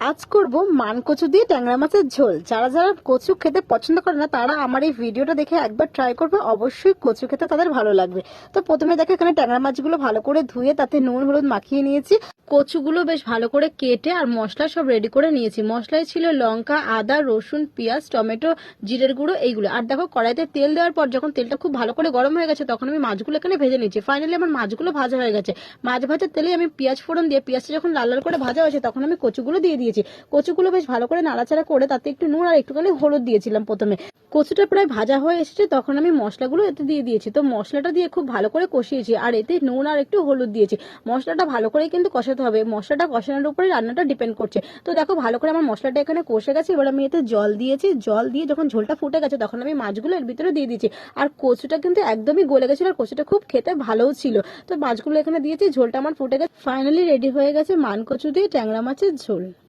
আজ করব মানকচু দিয়ে ট্যাংরা মাছের ঝোল। যারা যারা কচু খেতে পছন্দ করে না তারা আমার এই ভিডিওটা দেখে একবার ট্রাই করবে, অবশ্যই কচু খেতে তাদের ভালো লাগবে। তো প্রথমে দেখো এখানে ট্যাংরা মাছগুলো ভালো করে ধুয়ে তাতে নুন হলুদ মাখিয়ে নিয়েছি। কচুগুলো বেশ ভালো করে কেটে আর মশলা সব রেডি করে নিয়েছি। মশলায় ছিল লঙ্কা, আদা, রসুন, পেঁয়াজ, টমেটো, জিরের গুঁড়ো এইগুলো। আর দেখো কড়াইতে তেল দেওয়ার পর যখন তেলটা খুব ভালো করে গরম হয়ে গেছে তখন আমি মাছগুলো এখানে ভেজে নিয়েছি। ফাইনালি আমার মাছগুলো ভাজা হয়ে গেছে। মাছ ভাজার তেলে আমি পেঁয়াজ ফোড়ন দিয়ে পেঁয়াজটা যখন লাল লাল করে ভাজা হয়েছে তখন আমি কচুগুলো দিয়ে দিয়েছি। কচুগুলো বেশ ভালো করে নাড়াচাড়া করে তাতে একটু নুন আর একটুখানি হলুদ দিয়েছিলাম প্রথমে। কচুটা প্রায় ভাজা হয়ে এসেছে তখন আমি মশলাগুলো এতে দিয়ে দিয়েছি। তো মশলাটা দিয়ে খুব ভালো করে কষিয়েছি আর এতে নুন আর একটু হলুদ দিয়েছি। মশলাটা ভালো করে কিন্তু কষাতে হবে, মশলাটা কষানোর উপরে রান্নাটা ডিপেন্ড করছে। তো দেখো ভালো করে আমার মশলাটা এখানে কষে গেছে। এবার আমি এতে জল দিয়েছি, জল দিয়ে যখন ঝোলটা ফুটে গেছে তখন আমি মাছগুলো এর ভিতরে দিয়ে দিয়েছি। আর কচুটা কিন্তু একদমই গলে গেছিল আর কচুটা খুব খেতে ভালোও ছিল। তো মাছগুলো এখানে দিয়েছি, ঝোলটা আমার ফুটে গেছে। ফাইনালি রেডি হয়ে গেছে মানকচু দিয়ে ট্যাংরা মাছের ঝোল।